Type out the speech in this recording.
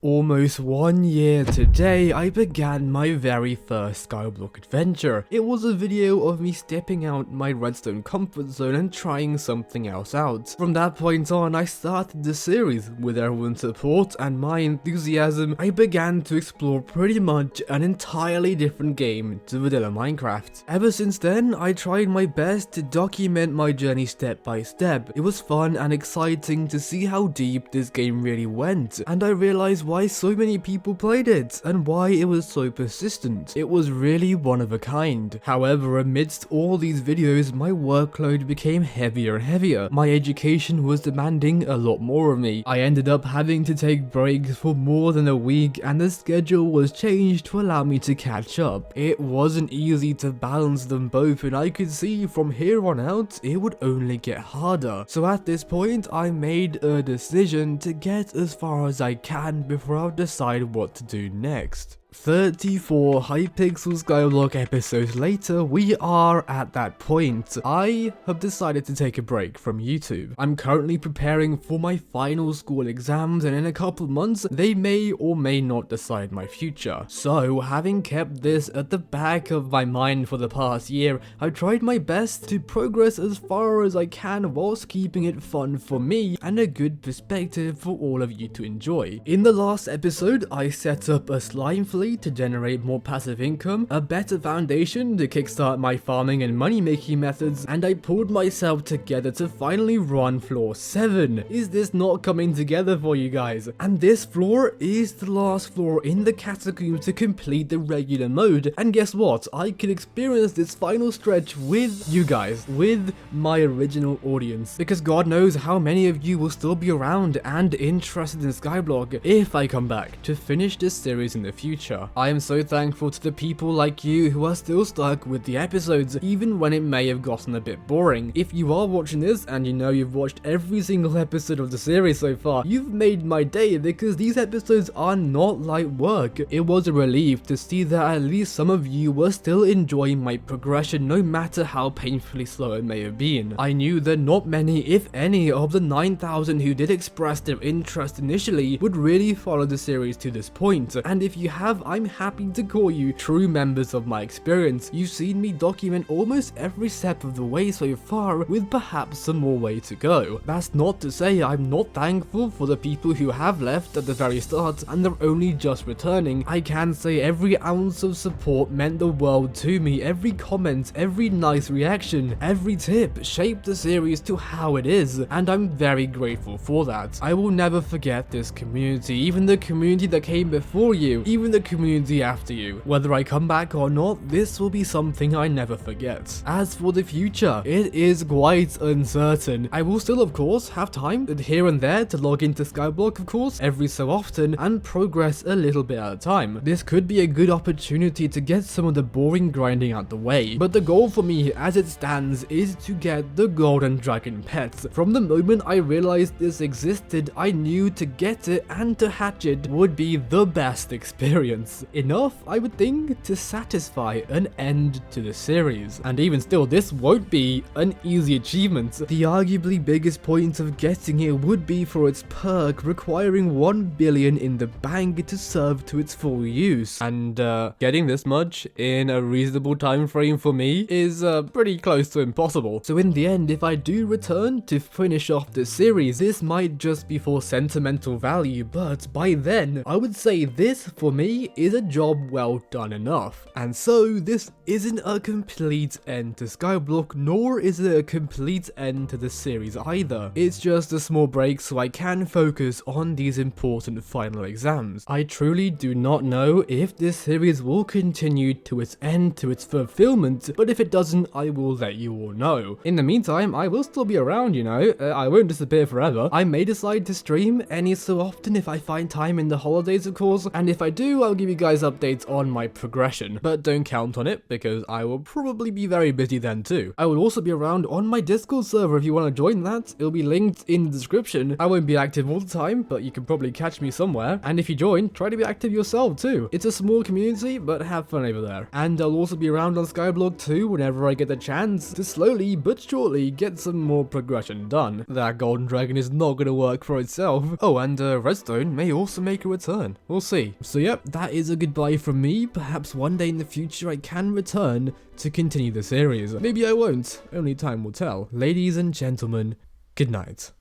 Almost 1 year today, I began my very first Skyblock adventure. It was a video of me stepping out my redstone comfort zone and trying something else out. From that point on, I started the series. With everyone's support and my enthusiasm, I began to explore pretty much an entirely different game to vanilla Minecraft. Ever since then, I tried my best to document my journey step by step. It was fun and exciting to see how deep this game really went, and I realized why so many people played it and why it was so persistent. It was really one of a kind. However, amidst all these videos, my workload became heavier and heavier. My education was demanding a lot more of me. I ended up having to take breaks for more than a week, and the schedule was changed to allow me to catch up. It wasn't easy to balance them both, and I could see from here on out it would only get harder. So at this point, I made a decision to get as far as I can before I'll decide what to do next. 34 Hypixel Skyblock episodes later, we are at that point. I have decided to take a break from YouTube. I'm currently preparing for my final school exams, and in a couple months, they may or may not decide my future. So, having kept this at the back of my mind for the past year, I've tried my best to progress as far as I can whilst keeping it fun for me and a good perspective for all of you to enjoy. In the last episode, I set up a slime fleet to generate more passive income, a better foundation to kickstart my farming and money making methods, and I pulled myself together to finally run floor 7. Is this not coming together for you guys? And this floor is the last floor in the catacombs to complete the regular mode, and guess what? I can experience this final stretch with you guys, with my original audience, because God knows how many of you will still be around and interested in Skyblock if I come back to finish this series in the future. I am so thankful to the people like you who are still stuck with the episodes, even when it may have gotten a bit boring. If you are watching this and you know you've watched every single episode of the series so far, you've made my day, because these episodes are not light work. It was a relief to see that at least some of you were still enjoying my progression, no matter how painfully slow it may have been. I knew that not many, if any, of the 9,000 who did express their interest initially would really follow the series to this point, and if you have, I'm happy to call you true members of my experience. You've seen me document almost every step of the way so far, with perhaps some more way to go. That's not to say I'm not thankful for the people who have left at the very start and they're only just returning. I can say every ounce of support meant the world to me. Every comment, every nice reaction, every tip shaped the series to how it is, and I'm very grateful for that. I will never forget this community, even the community that came before you, even the community after you. Whether I come back or not, this will be something I never forget. As for the future, it is quite uncertain. I will still, of course, have time here and there to log into Skyblock, of course, every so often, and progress a little bit at a time. This could be a good opportunity to get some of the boring grinding out the way, but the goal for me as it stands is to get the Golden Dragon pets. From the moment I realized this existed, I knew to get it and to hatch it would be the best experience. Enough, I would think, to satisfy an end to the series. And even still, this won't be an easy achievement. The arguably biggest point of getting it would be for its perk requiring 1 billion in the bank to serve to its full use. And getting this much in a reasonable time frame for me is pretty close to impossible. So in the end, if I do return to finish off this series, this might just be for sentimental value, but by then, I would say this, for me, is a job well done enough. And so this isn't a complete end to Skyblock, nor is it a complete end to the series either. It's just a small break so I can focus on these important final exams. I truly do not know if this series will continue to its end, to its fulfillment, but if it doesn't, I will let you all know. In the meantime, I will still be around, you know, I won't disappear forever. I may decide to stream any so often if I find time in the holidays, of course, and if I do, I'll give you guys updates on my progression, but don't count on it because I will probably be very busy then too. I will also be around on my Discord server if you want to join that. It'll be linked in the description. I won't be active all the time, but you can probably catch me somewhere. And if you join, try to be active yourself too. It's a small community, but have fun over there. And I'll also be around on Skyblock too whenever I get the chance to slowly but surely get some more progression done. That golden dragon is not going to work for itself. Oh, and redstone may also make a return. We'll see. So yep, that is a goodbye from me. Perhaps one day in the future I can return to continue the series. Maybe I won't. Only time will tell. Ladies and gentlemen, good night.